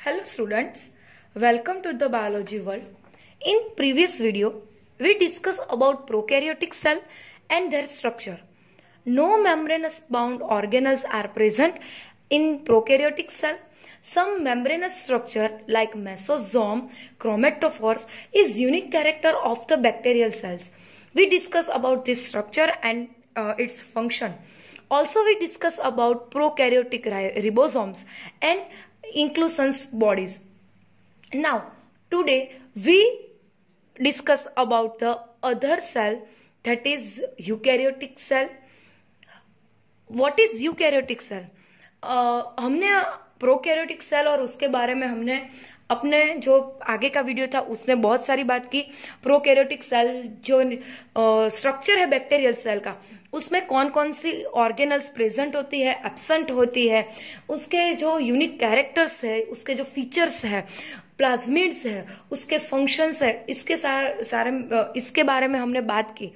Hello students, welcome to the biology world. In previous video, we discussed about prokaryotic cell and their structure. No membranous bound organelles are present in prokaryotic cell. Some membranous structure like mesosome, chromatophores is unique character of the bacterial cells. We discuss about this structure and its function. Also we discuss about prokaryotic ribosomes and inclusions bodies. Now today we discuss about the other cell, that is eukaryotic cell. What is eukaryotic cell? हमने prokaryotic cell और उसके बारे में हमने अपने जो आगे का वीडियो था उसमें बहुत सारी बात की. प्रोकैरियोटिक सेल जो स्ट्रक्चर है बैक्टीरियल सेल का, उसमें कौन कौन सी ऑर्गेनल्स प्रेजेंट होती है, एब्सेंट होती है, उसके जो यूनिक कैरेक्टर्स है, उसके जो फीचर्स है, प्लाज्मिड्स है, उसके फंक्शंस है, इसके बारे में हमने बात की.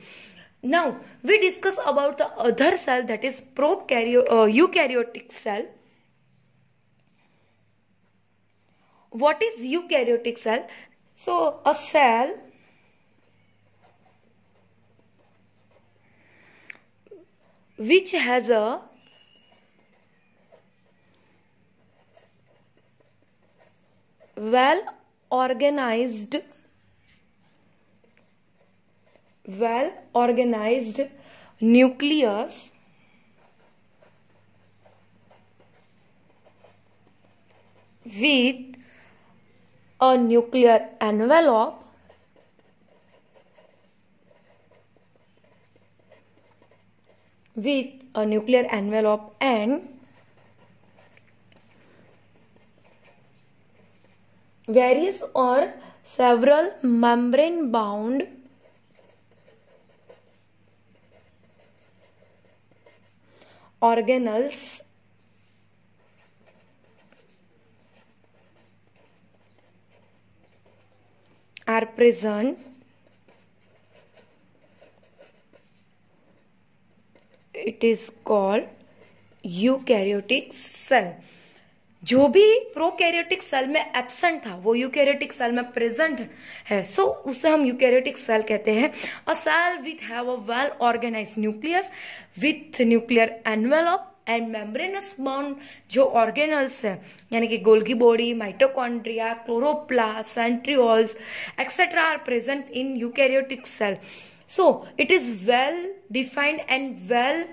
Now we discuss about the other cell, that is eukaryotic cell. What is eukaryotic cell? So a cell which has a well organized nucleus with a nuclear envelope and various or several membrane bound organelles are present. It is called eukaryotic cell. जो भी prokaryotic cell में absent था वो eukaryotic cell में present है, सो उसे हम eukaryotic cell कहते हैं. A cell with have a well organized nucleus with nuclear envelope and membranous bound जो ऑर्गेनल्स है, यानी कि Golgi body, mitochondria, chloroplast, centrioles etcetera are present in eukaryotic cell. So it is well defined and well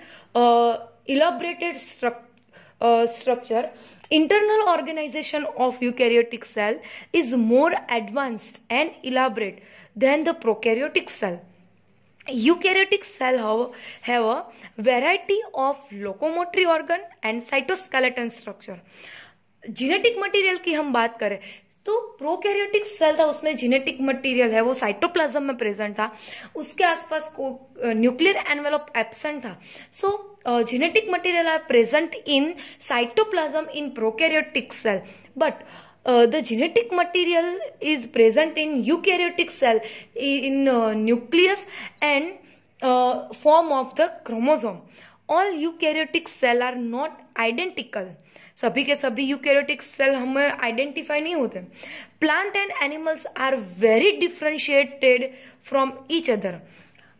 elaborated structure. Internal organization of eukaryotic cell is more advanced and elaborate than the prokaryotic cell. Eukaryotic cell have a variety of locomotory organ and cytoskeleton structure. Genetic material की हम बात करें तो prokaryotic cell था, उसमें genetic material है वो cytoplasm में प्रेजेंट था, उसके आसपास को न्यूक्लियर एनवेलप एब्सेंट था. So genetic material are present in cytoplasm in prokaryotic cell, but the genetic material is present in eukaryotic cell in nucleus and form of the chromosome. All eukaryotic cell are not identical. सभी के सभी eukaryotic cell हमें identify नहीं होते. Plant and animals are very differentiated from each other.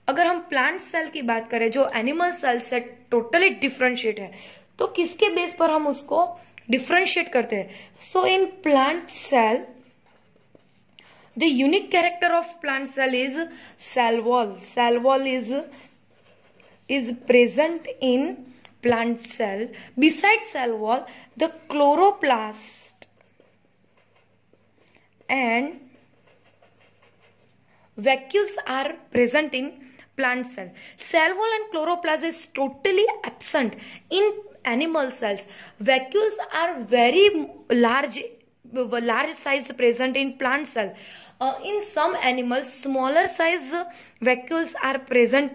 अगर हम plant cell की बात करें जो एनिमल सेल से टोटली डिफरेंशिएट है, तो किसके बेस पर हम उसको डिफरेंशिएट करते हैं? So in plant cell the unique character of plant cell is cell wall. Cell wall is present in plant cell. Besides cell wall, the chloroplast and vacuoles are present in plant cell. Cell wall and chloroplast is totally absent in animal cells. Vacuoles are very large size present in plant cell. In some animals smaller size vacuoles are present,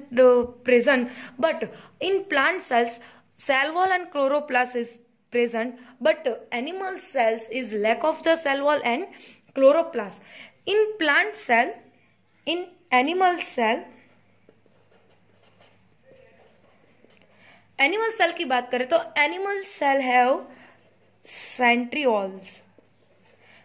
but in plant cells cell wall and chloroplast is present, but animal cells is lack of the cell wall and chloroplast. In plant cell, in animal cell animal cell की बात करें तो animal cell have centrioles.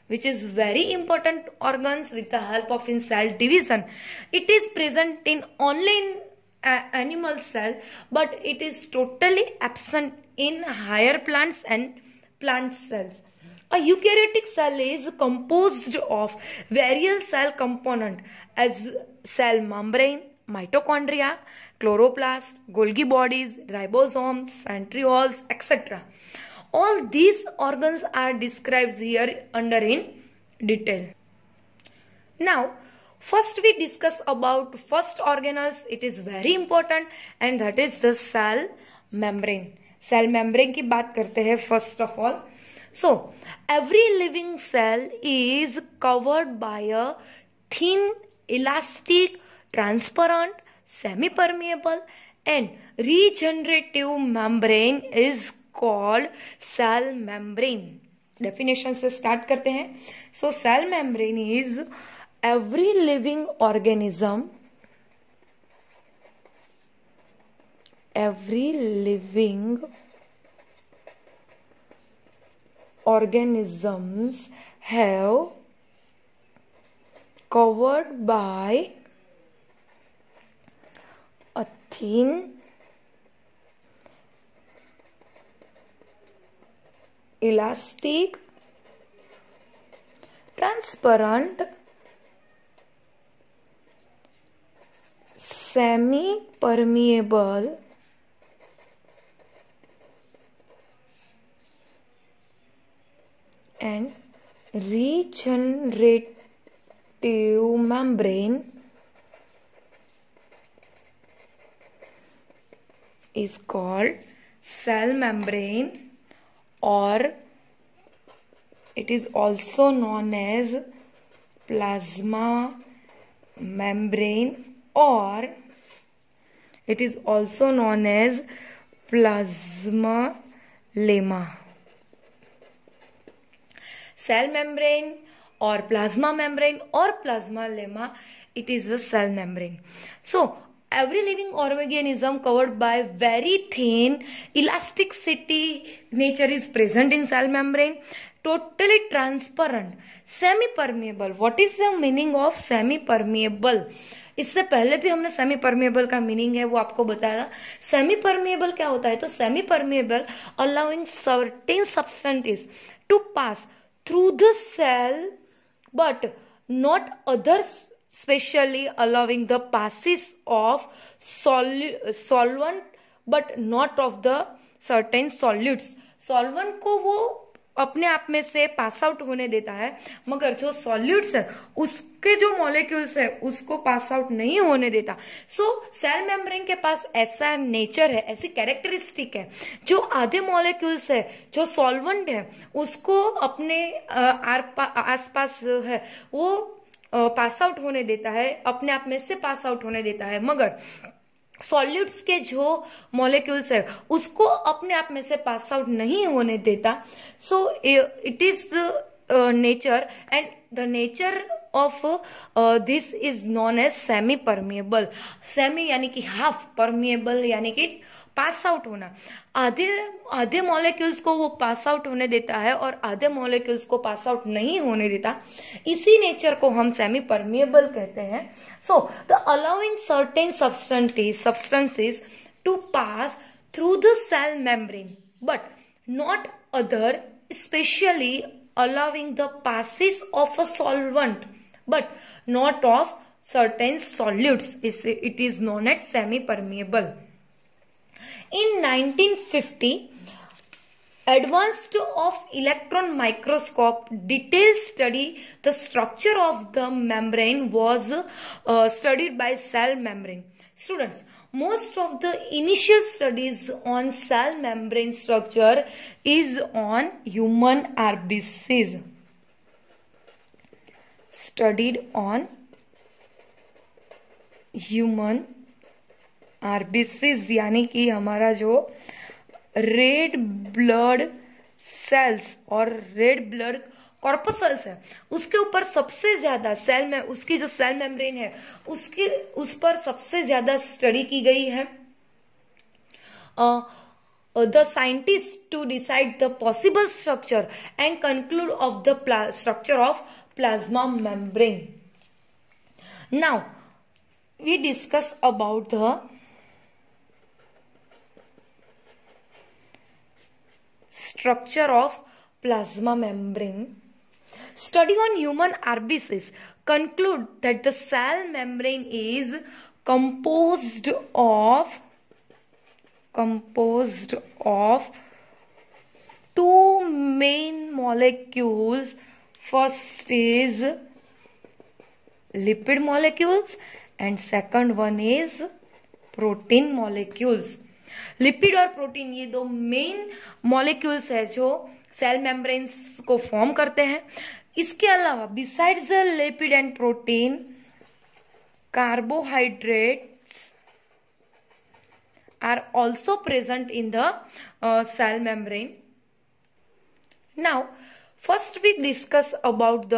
which is very important organs with the help of in cell division. It is present in only in animal cell, but it is totally absent in higher plants and plant cells. A eukaryotic cell is composed of various cell components as cell membrane, mitochondria, chloroplast, Golgi bodies, ribosomes, centrioles, etc. All these organs are described here under in detail. Now, first we discuss about first organelles. It is very important and that is the cell membrane. Cell membrane की बात करते हैं first of all. So, every living cell is covered by a thin, elastic, transparent, semi-permeable and regenerative membrane is called cell membrane. Definition से start करते हैं. So, cell membrane is every living organism, organisms have covered by a thin, elastic, transparent, semi-permeable and regenerative membrane is called cell membrane, or it is also known as plasma membrane, or it is also known as plasma lemma. Cell membrane or plasma membrane or plasma lemma, it is a cell membrane. So, every living organism covered by very thin elasticity nature is present in cell membrane, totally transparent, semi-permeable. What is the meaning of semi-permeable? इससे पहले भी हमने semi permeable का meaning है वो आपको बताया. Semi permeable क्या होता है? तो semi permeable allowing certain substances to pass through the cell but not others, specially allowing the passage of solvent but not of the certain solutes. Solvent को वो अपने आप में से पास आउट होने देता है, मगर जो सॉल्यूट्स है उसके जो मॉलिक्यूल्स है उसको पास आउट नहीं होने देता. सो सेल मेम्ब्रेन के पास ऐसा नेचर है, ऐसी कैरेक्टरिस्टिक है, जो आधे मॉलिक्यूल्स है, जो सॉल्वेंट है, उसको अपने आसपास है वो पास आउट होने देता है, अपने आप में से पास आउट होने देता है, मगर सॉल्यूट्स के जो मॉलिक्यूल्स है उसको अपने आप में से पास आउट नहीं होने देता. So it is nature and the nature of this is non as semi permeable. Semi यानी कि हाफ, परमिएबल यानी कि पास आउट होना. आधे मॉलिक्यूल्स को वो पास आउट होने देता है और आधे मॉलिक्यूल्स को पास आउट नहीं होने देता. इसी नेचर को हम सेमी परमिएबल कहते हैं. So the allowing certain substances to pass through the cell membrane but not other, especially allowing the passage of a solvent but not of certain solutes. It is known as semi permeable. In 1950, advanced of electron microscope detailed study the structure of the membrane was studied by cell membrane. Students, most of the initial studies on cell membrane structure is on human RBCs. Studied on human RBCs यानी कि हमारा जो red blood cells और red blood corpuscles है उसके ऊपर सबसे ज्यादा सेल में उसकी जो सेल मेम्ब्रेन है उस पर सबसे ज्यादा स्टडी की गई है. the scientists to decide the possible structure and conclude of the structure of plasma membrane. Now we discuss about the structure of plasma membrane. Study on human RBCs conclude that the cell membrane is composed of two main molecules. First is lipid molecules and second one is protein molecules. Lipid और protein ये दो main molecules है जो cell membranes को form करते हैं. इसके अलावा besides the lipid and protein, carbohydrates are also present in the cell membrane. Now first we discuss about the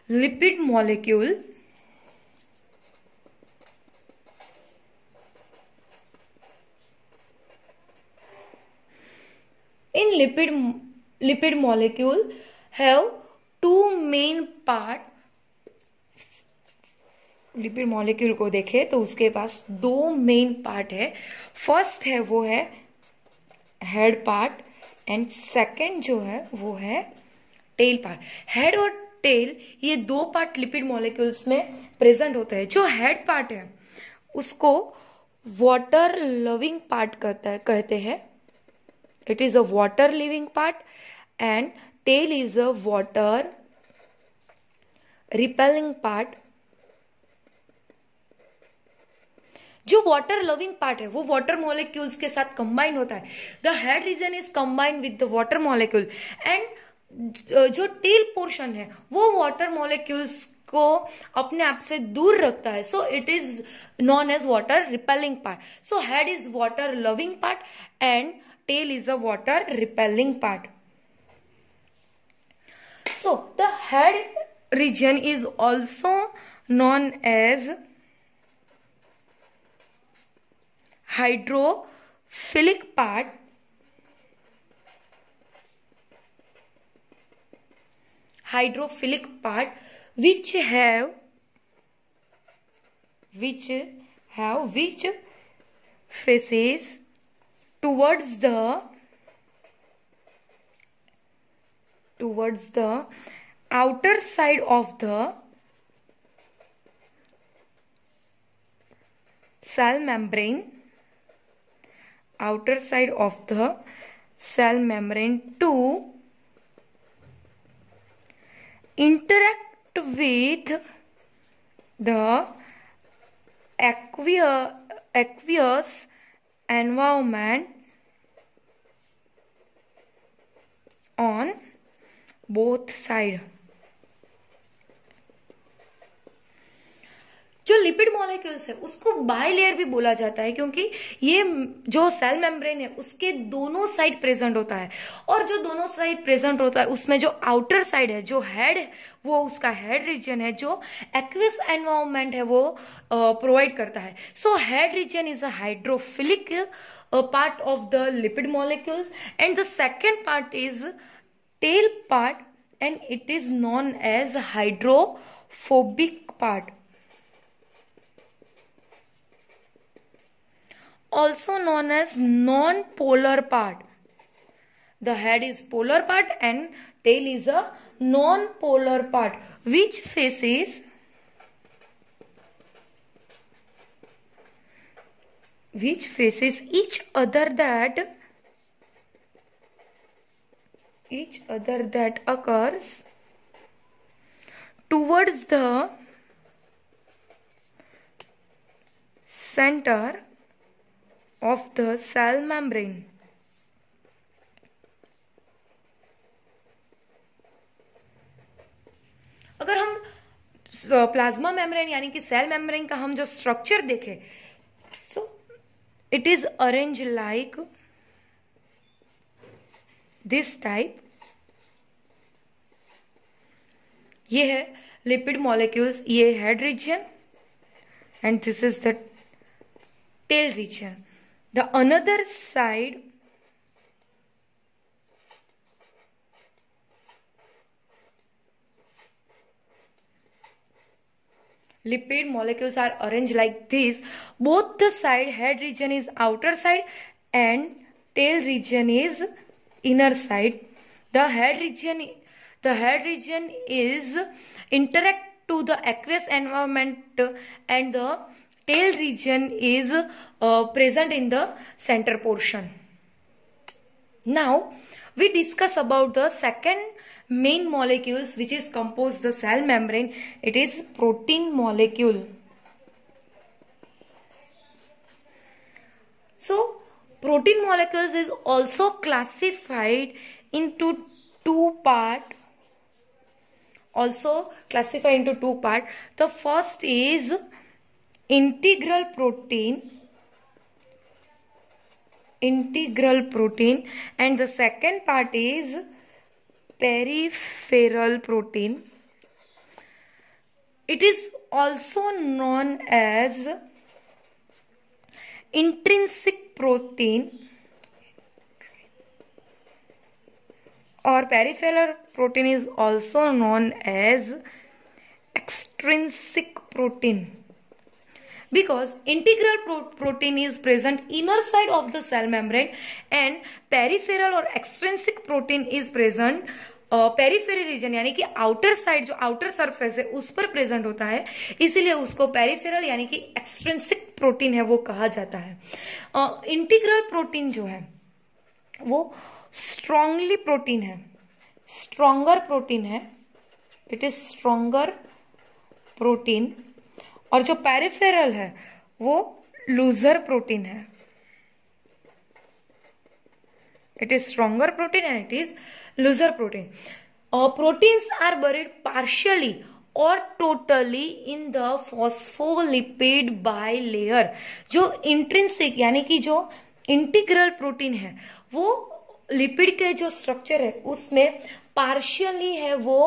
lipid molecule. In lipid molecule have two main part. Lipid molecule को देखें तो उसके पास दो main part है. First है वो है head part and second जो है वो है टेल पार्ट. हेड और टेल ये दो पार्ट लिपिड मॉलिक्यूल्स में प्रेजेंट होते हैं. जो हेड पार्ट है उसको वाटर लविंग पार्ट कहते हैं. It is a water living part and tail is a water repelling part. जो वाटर लविंग पार्ट है वो वाटर मॉलिक्यूल्स के साथ कंबाइन होता है. The head reason is combined with the water molecule and जो टेल पोर्शन है वो वाटर मॉलिक्यूल्स को अपने आप से दूर रखता है. So it is non as water repelling part. So head is water loving part and tail is a water repelling part. So the head region is also known as hydrophilic part. Hydrophilic part which faces towards the outer side of the cell membrane, to interact with the aqueous environment on both side. जो lipid molecules है उसको bilayer भी बोला जाता है क्योंकि ये जो सेल मेम्ब्रेन है उसके दोनों साइड प्रेजेंट होता है. और जो दोनों साइड प्रेजेंट होता है उसमें जो आउटर साइड है जो हेड है वो उसका हेड रीजन है जो एक्वियस एनवायरनमेंट है वो प्रोवाइड करता है. So head region is a hydrophilic part of the lipid molecules and the second part is tail part and it is known as hydrophobic part, also known as non-polar part. The head is polar part and tail is a non-polar part which faces each other that occurs towards the center of the cell membrane. अगर हम plasma membrane यानी कि cell membrane का हम जो structure देखें, सो it is arranged like this type. ये है लिपिड मॉलिक्यूल्स, ये head region and this is the tail region. The another side lipid molecules are arranged like this. Both the side, head region is outer side and tail region is inner side. The head region is interact to the aqueous environment and the tail region is present in the center portion. Now we discuss about the second main molecules which is compose the cell membrane. It is protein molecule. So protein molecules is also classified into two part. The first is integral protein and the second part is peripheral protein. It is also known as intrinsic protein or peripheral protein is also known as extrinsic protein. Because integral protein is present inner side of the cell membrane and peripheral or extrinsic protein is present periphery region यानी कि outer side, जो outer surface है उस पर present होता है, इसीलिए उसको पेरिफेरल यानी कि एक्सट्रिंसिक प्रोटीन है वो कहा जाता है. इंटीग्रल प्रोटीन जो है वो स्ट्रांगली प्रोटीन है, स्ट्रॉन्गर प्रोटीन है, इट इज स्ट्रॉन्गर प्रोटीन. और जो पेरिफेरल है वो लूजर प्रोटीन है. It is stronger protein and it is looser protein. Proteins are buried partially or totally in the phospholipid bilayer. जो इंट्रिंसिक यानी कि जो इंटीग्रल प्रोटीन है वो लिपिड के जो स्ट्रक्चर है उसमें पार्शियली है वो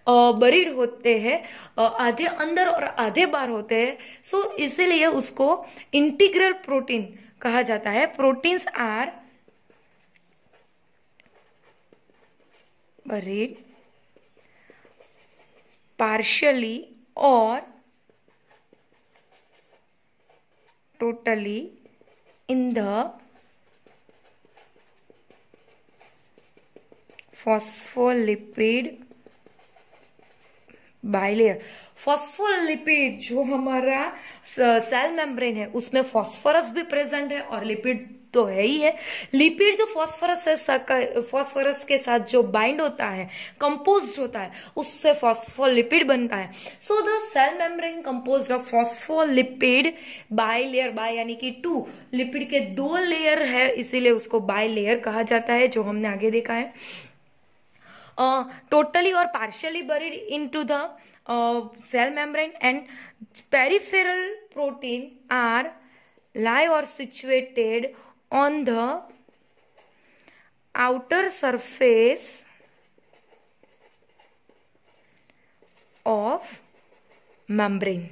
बरीड होते हैं, आधे अंदर और आधे बाहर होते हैं. सो इसीलिए उसको इंटीग्रल प्रोटीन कहा जाता है. Proteins are buried partially or totally in the phospholipid bilayer. Phospholipid जो हमारा सेल मेम्ब्रेन है उसमें फॉस्फोरस भी प्रेजेंट है और लिपिड तो है ही है. लिपिड जो फॉस्फोरस के साथ जो बाइंड होता है, कंपोज्ड होता है, उससे फॉस्फोलिपिड बनता है. So the cell membrane composed of phospholipid bilayer, bi यानी कि टू, लिपिड के दो लेयर है इसीलिए उसको बाइलेयर कहा जाता है, जो हमने आगे देखा है. Totally or partially buried into the cell membrane, and peripheral protein are lie or situated on the outer surface of membrane.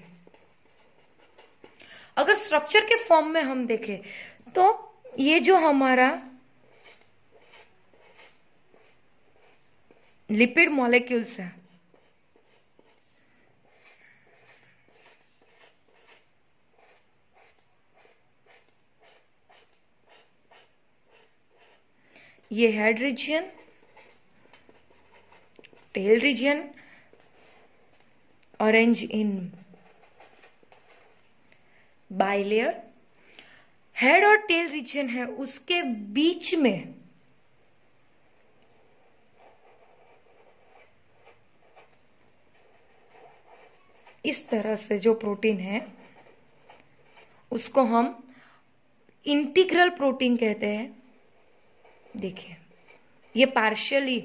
अगर स्ट्रक्चर के फॉर्म में हम देखें तो ये जो हमारा लिपिड मॉलिक्यूल्स है ये head region, tail region arrange in bilayer. Head और टेल रीजन है उसके बीच में इस तरह से जो प्रोटीन है उसको हम इंटीग्रल प्रोटीन कहते हैं. देखिए ये पार्शियली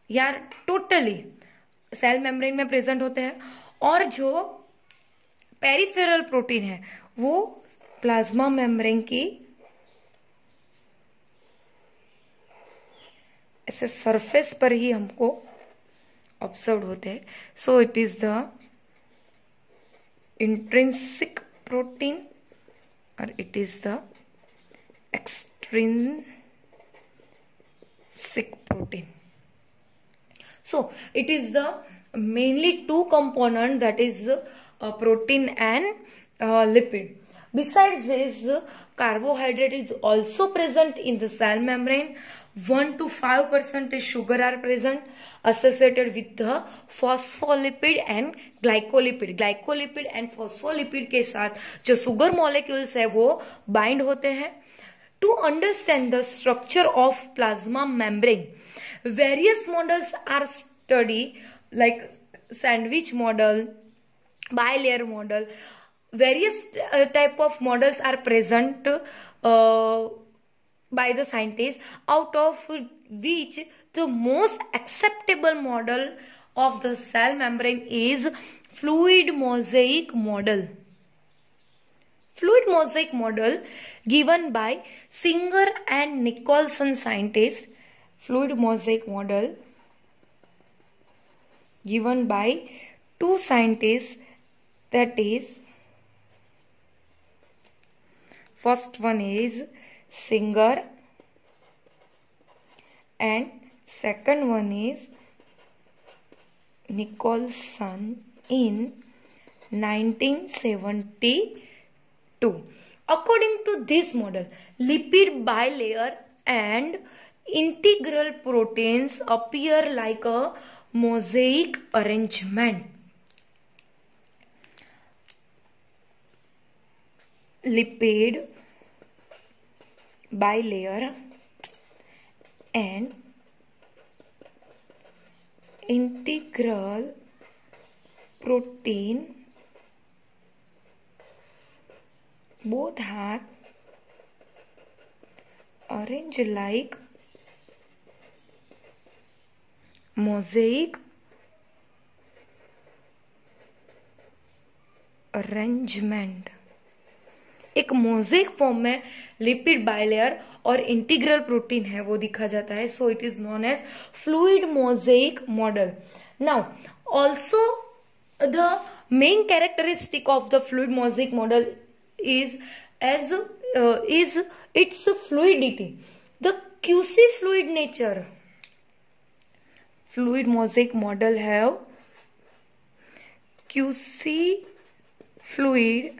या टोटली सेल मेम्ब्रेन में प्रेजेंट होते हैं, और जो पेरिफेरल प्रोटीन है वो प्लाज्मा मेम्ब्रेन की ऐसे सरफेस पर ही हमको ऑब्जर्व होते हैं. So it is the intrinsic protein or it is the extrinsic protein. So it is the mainly two components, that is protein and lipid. Besides this, carbohydrate is also present in the cell membrane. 1 to 5% sugar are present associated with the phospholipid and glycolipid. Glycolipid and phospholipid के साथ जो sugar molecules है वो bind होते हैं. To understand the structure of plasma membrane, various models are studied, like sandwich model, bilayer model. Various type of models are present by the scientists, out of which the most acceptable model of the cell membrane is fluid mosaic model. Fluid mosaic model given by Singer and Nicholson scientists. Fluid mosaic model given by two scientists, that is, first one is Singer and second one is Nicholson in 1972. According to this model, lipid bilayer and integral proteins appear like a mosaic arrangement. Lipid bilayer and integral protein both are arranged like mosaic arrangement. एक mosaic form में lipid bilayer और integral protein है वो दिखा जाता है. So it is known as fluid mosaic model. Now also the main characteristic of the fluid mosaic model is its fluidity. The QC fluid nature. Fluid mosaic model have QC fluid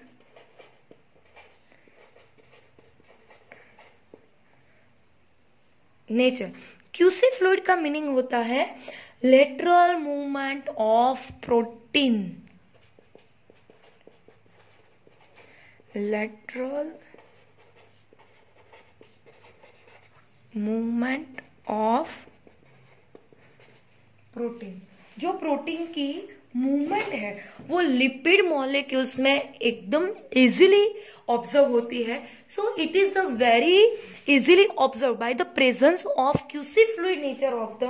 nature. QC fluid का meaning होता है lateral movement of protein. Lateral movement of protein. जो protein की movement है वो lipid molecules में एकदम easily observe होती है. So it is the very easily observe by the presence of QC fluid nature of the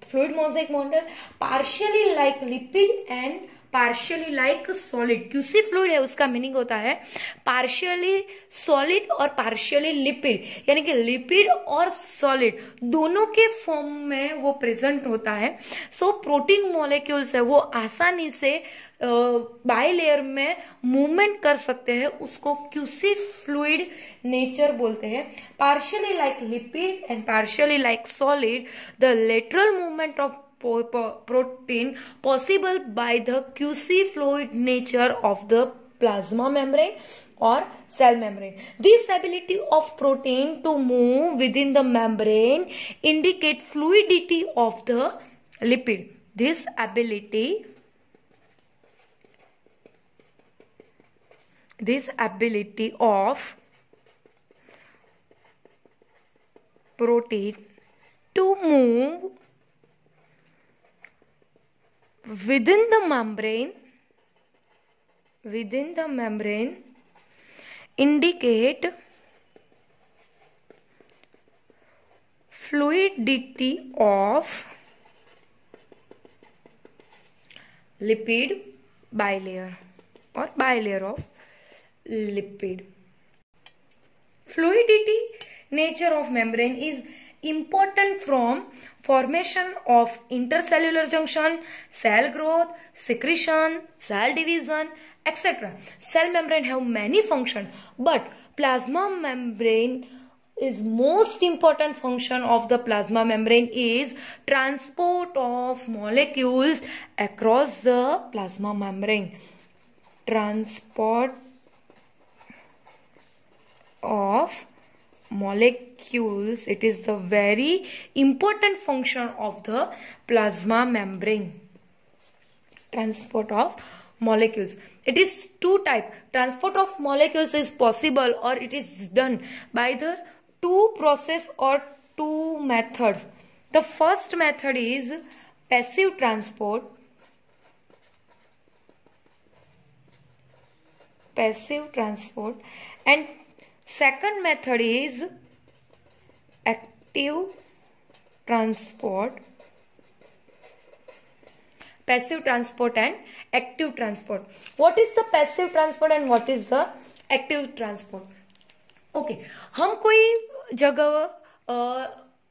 fluid mosaic model, partially like lipid and partially like solid. QC fluid है उसका meaning होता है partially solid और partially lipid, यानी कि lipid और solid दोनों के फॉर्म में वो प्रेजेंट होता है. सो प्रोटीन मॉलिक्यूल्स है वो आसानी से बाइलेयर में मूवमेंट कर सकते हैं, उसको क्यूसी फ्लूइड नेचर बोलते हैं. Partially like lipid and partially like solid, the lateral movement of protein possible by the QC fluid nature of the plasma membrane or cell membrane. This ability of protein to move within the membrane indicate fluidity of the lipid. This ability of protein to move within the membrane indicate fluidity of lipid bilayer or bilayer of lipid. Fluidity nature of membrane is important from formation of intercellular junction, cell growth, secretion, cell division, etc. Cell membrane have many functions, but plasma membrane is most important function of the plasma membrane is transport of molecules across the plasma membrane. Transport of molecules, it is the very important function of the plasma membrane. Transport of molecules, it is two type. Transport of molecules is possible or it is done by the two process or two methods. The first method is passive transport. Passive transport, and second method is active transport. Passive transport and active transport. What is the passive transport and what is the active transport? Okay, हम कोई जगह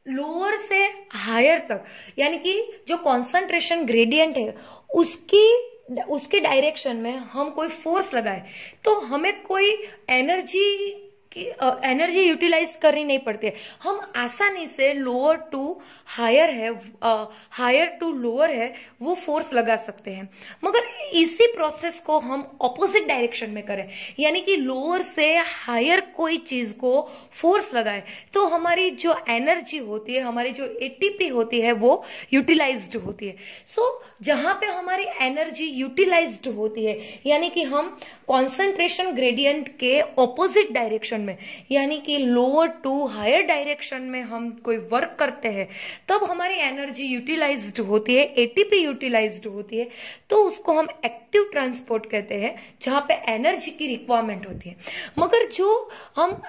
lower से higher तक, यानी कि जो concentration gradient है उसके डायरेक्शन में हम कोई फोर्स लगाए तो हमें कोई एनर्जी यूटिलाइज करनी नहीं पड़ती है. हम आसानी से लोअर टू हायर है, हायर टू लोअर है, वो फोर्स लगा सकते हैं. मगर इसी प्रोसेस को हम ऑपोजिट डायरेक्शन में करें, यानी कि लोअर से हायर कोई चीज को फोर्स लगाए तो हमारी जो एनर्जी होती है, हमारी जो एटीपी होती है, वो यूटिलाइज्ड होती है. सो जहां पे हमारी एनर्जी यूटिलाइज्ड होती है, यानी कि हम कॉन्सेंट्रेशन ग्रेडियंट के ऑपोजिट डायरेक्शन में, यानी कि लोअर टू हायर डायरेक्शन में हम कोई वर्क करते हैं, तब हमारी एनर्जी यूटिलाइज्ड होती है, एटीपी यूटिलाइज्ड होती है, तो उसको हम एक्टिव ट्रांसपोर्ट कहते हैं, जहां पे एनर्जी की रिक्वायरमेंट होती है. मगर जो हम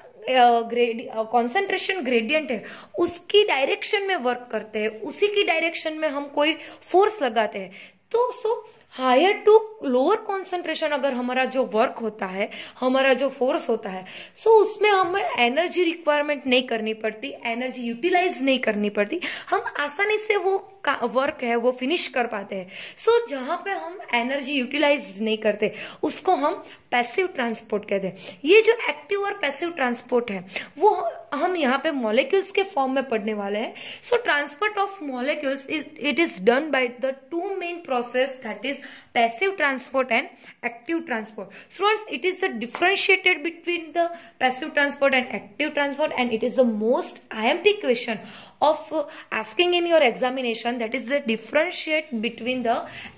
कॉन्सेंट्रेशन ग्रेडियंट है उसकी डायरेक्शन में वर्क करते हैं, उसी की डायरेक्शन में हम कोई फोर्स लगाते हैं, तो हायर टू लोअर कॉन्सेंट्रेशन अगर हमारा जो वर्क होता है, हमारा जो फोर्स होता है, सो उसमें हमें एनर्जी रिक्वायरमेंट नहीं करनी पड़ती, एनर्जी यूटिलाइज नहीं करनी पड़ती, हम आसानी से वो वर्क है वो फिनिश कर पाते हैं. सो जहां पे हम एनर्जी यूटिलाइज नहीं करते उसको हम पैसिव ट्रांसपोर्ट कहते हैं. ये जो एक्टिव और पैसिव ट्रांसपोर्ट है वो हम यहाँ पे मॉलिक्यूल्स के फॉर्म में पढ़ने वाले हैं. सो transport of molecules it is done by the two main process, that is passive transport and active transport. Students, it is the differentiated between the passive transport and active transport, and it is the most IMP question of asking in your examination, that is the differentiate between the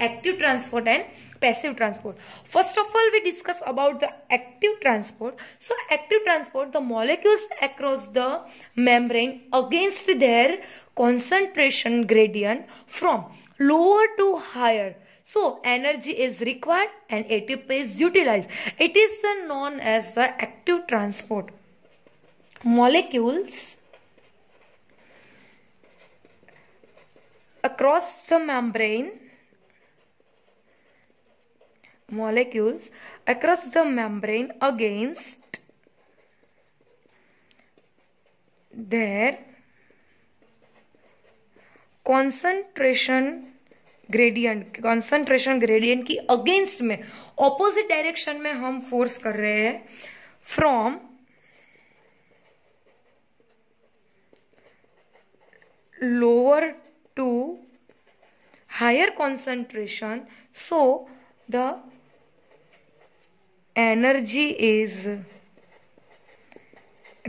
active transport and passive transport. First of all, we discuss about the active transport. So active transport, the molecules across the membrane against their concentration gradient from lower to higher. So energy is required and ATP is utilized. It is known as the active transport. Molecules across the membrane, molecules across the membrane against their concentration gradient, concentration gradient की against में, opposite direction में हम force कर रहे हैं, from lower to higher concentration. So the energy is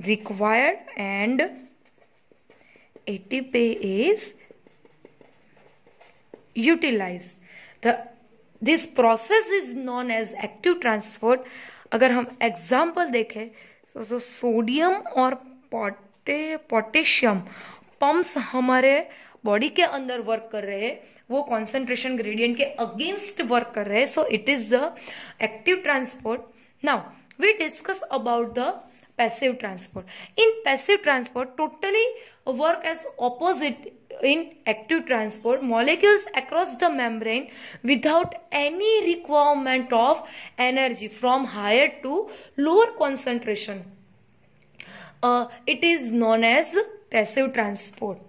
required and ATP is utilized. This process is known as active transport. अगर हम example देखें तो सोडियम और पोटेशियम पंप्स हमारे बॉडी के अंदर वर्क कर रहे हैं, वो कॉन्सेंट्रेशन ग्रेडियंट के अगेंस्ट वर्क कर रहे हैं. So it is the active transport. Now we discuss about the passive transport. In passive transport, totally work as opposite in active transport. Molecules across the membrane without any requirement of energy from higher to lower concentration. It is known as passive transport.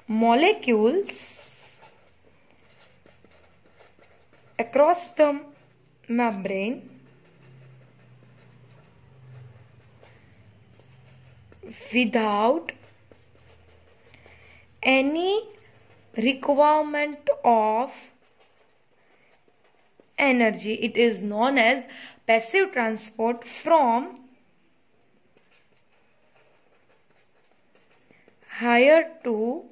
Molecules across the membrane without any requirement of energy. It is known as passive transport from higher to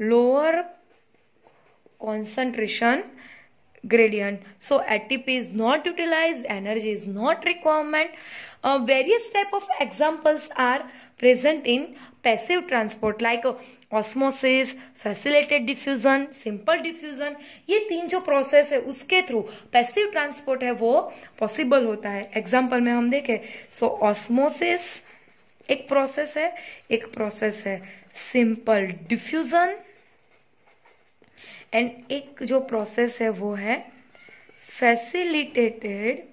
lower concentration gradient. So ATP is not utilized, energy is not requirement. Various type of examples are present in passive transport like osmosis, facilitated diffusion, simple diffusion. ये 3 जो process है उसके through passive transport है वो possible होता है. Example में हम देखें, सो ऑस्मोसिस एक प्रोसेस है, एक प्रोसेस है सिंपल डिफ्यूजन, एंड एक जो प्रोसेस है वो है फैसिलिटेटेड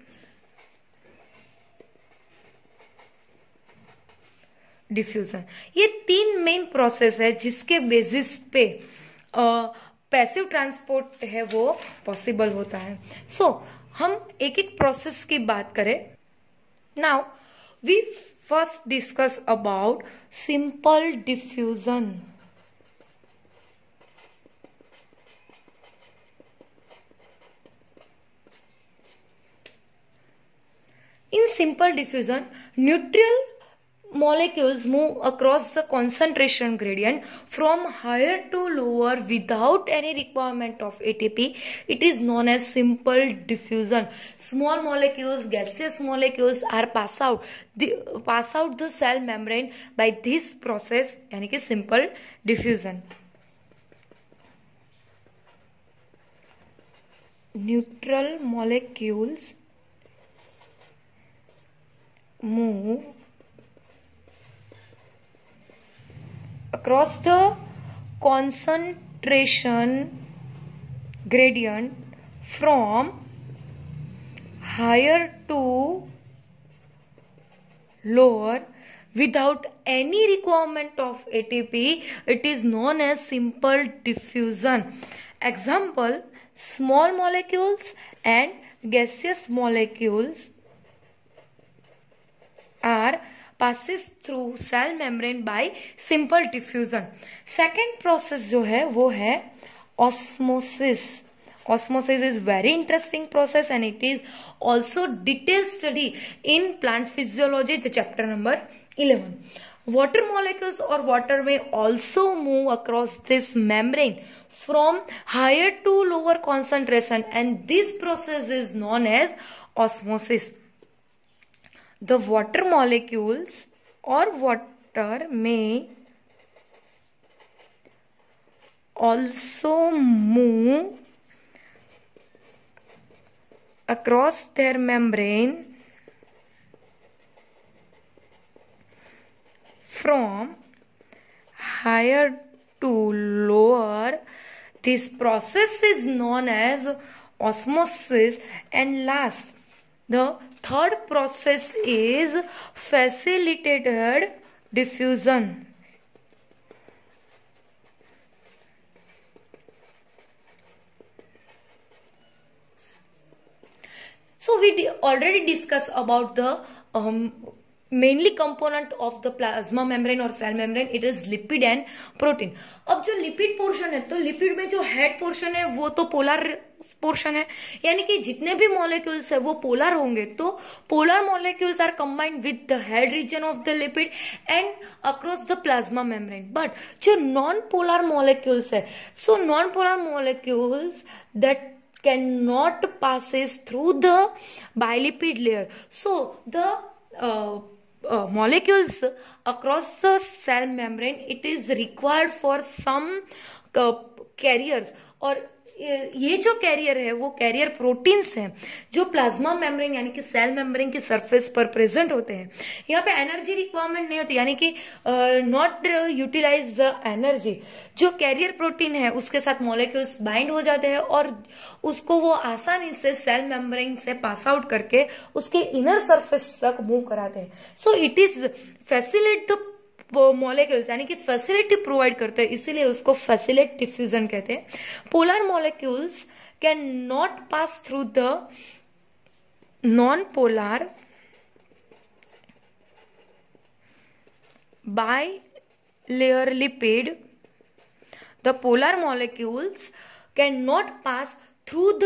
डिफ्यूजन. ये 3 मेन प्रोसेस है जिसके बेसिस पे पैसिव ट्रांसपोर्ट है वो पॉसिबल होता है. सो हम एक एक प्रोसेस की बात करें. Now we first discuss about simple diffusion. In simple diffusion, neutral molecules move across the concentration gradient from higher to lower without any requirement of ATP. It is known as simple diffusion. Small molecules, gaseous molecules are pass out the cell membrane by this process, यानी कि simple diffusion. Neutral molecules move across the concentration gradient from higher to lower without any requirement of ATP. It is known as simple diffusion. Example, small molecules and gaseous molecules are passes through cell membrane by simple diffusion. Second process जो है वो है osmosis. Osmosis is very interesting process and it is also detailed study in plant physiology, the chapter number 11. Water molecules or water may also move across this membrane from higher to lower concentration, and this process is known as osmosis. The water molecules or water may also move across their membrane from higher to lower. This process is known as osmosis. And last, the third process is facilitated diffusion. So we already discussed about the mainly component of the plasma membrane और cell membrane. It is lipid and protein. अब जो lipid portion है, तो lipid में जो head portion है वो तो polar पोर्शन है, यानी कि जितने भी मॉलिक्यूल्स है वो पोलर होंगे. तो polar molecules are combined with the head region of the lipid and across the plasma membrane. But जो नॉन पोलर मॉलिक्यूल्स है, so non polar molecules that cannot passes through the bilipid layer. So the molecules across the cell membrane, it is required for some carriers. और ये जो career है वो carrier proteins हैं जो plasma membrane यानी कि सेल मेम्ब्रेन की सरफेस पर प्रेजेंट होते हैं. यहाँ पे एनर्जी रिक्वायरमेंट नहीं होती, यानी कि नॉट यूटिलाइज द एनर्जी. जो कैरियर प्रोटीन है उसके साथ मॉलिक्यूल्स बाइंड हो जाते हैं और उसको वो आसानी से सेल मेम्ब्रेन से पास आउट करके उसके इनर सरफेस तक मूव कराते हैं. So it is facilitate the molecules, यानी कि फैसिलिटी प्रोवाइड करते हैं, इसीलिए उसको फैसिलिटेट डिफ्यूजन कहते हैं. Polar molecules can not pass through the non polar bilayer lipid, the polar molecules cannot pass through the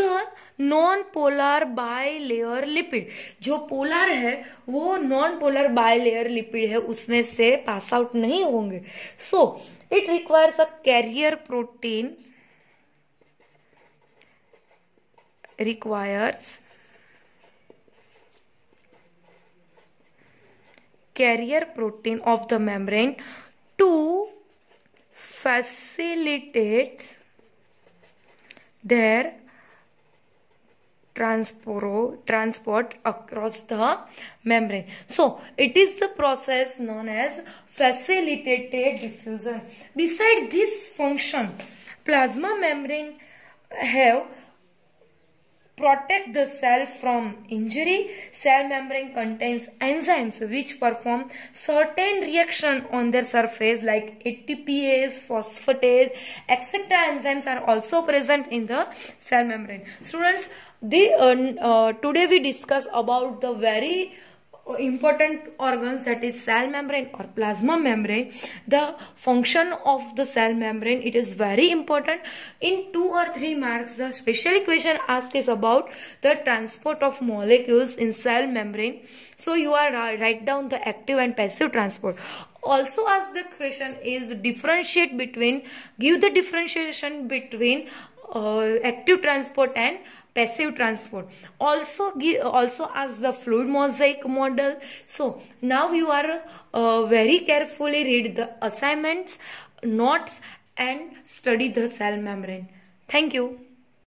non polar bilayer lipid. जो polar है वो नॉन पोलर बाइलेयर लिपिड है, उसमें से पास आउट नहीं होंगे. So it requires a carrier protein, requires carrier protein of the membrane to facilitate their transport across the membrane. So it is the process known as facilitated diffusion. Beside this function, plasma membrane have protect the cell from injury. Cell membrane contains enzymes which perform certain reaction on their surface like ATPase, phosphatase, etc. Enzymes are also present in the cell membrane. Students, today we discuss about the very important organs, that is cell membrane or plasma membrane. The function of the cell membrane, it is very important. In 2 or 3 marks, the special question asked is about the transport of molecules in cell membrane. So you are write down the active and passive transport. Also ask the question is differentiate between, give the differentiation between active transport and passive transport. Also ask the fluid mosaic model. So now you are very carefully read the assignments, notes and study the cell membrane. Thank you.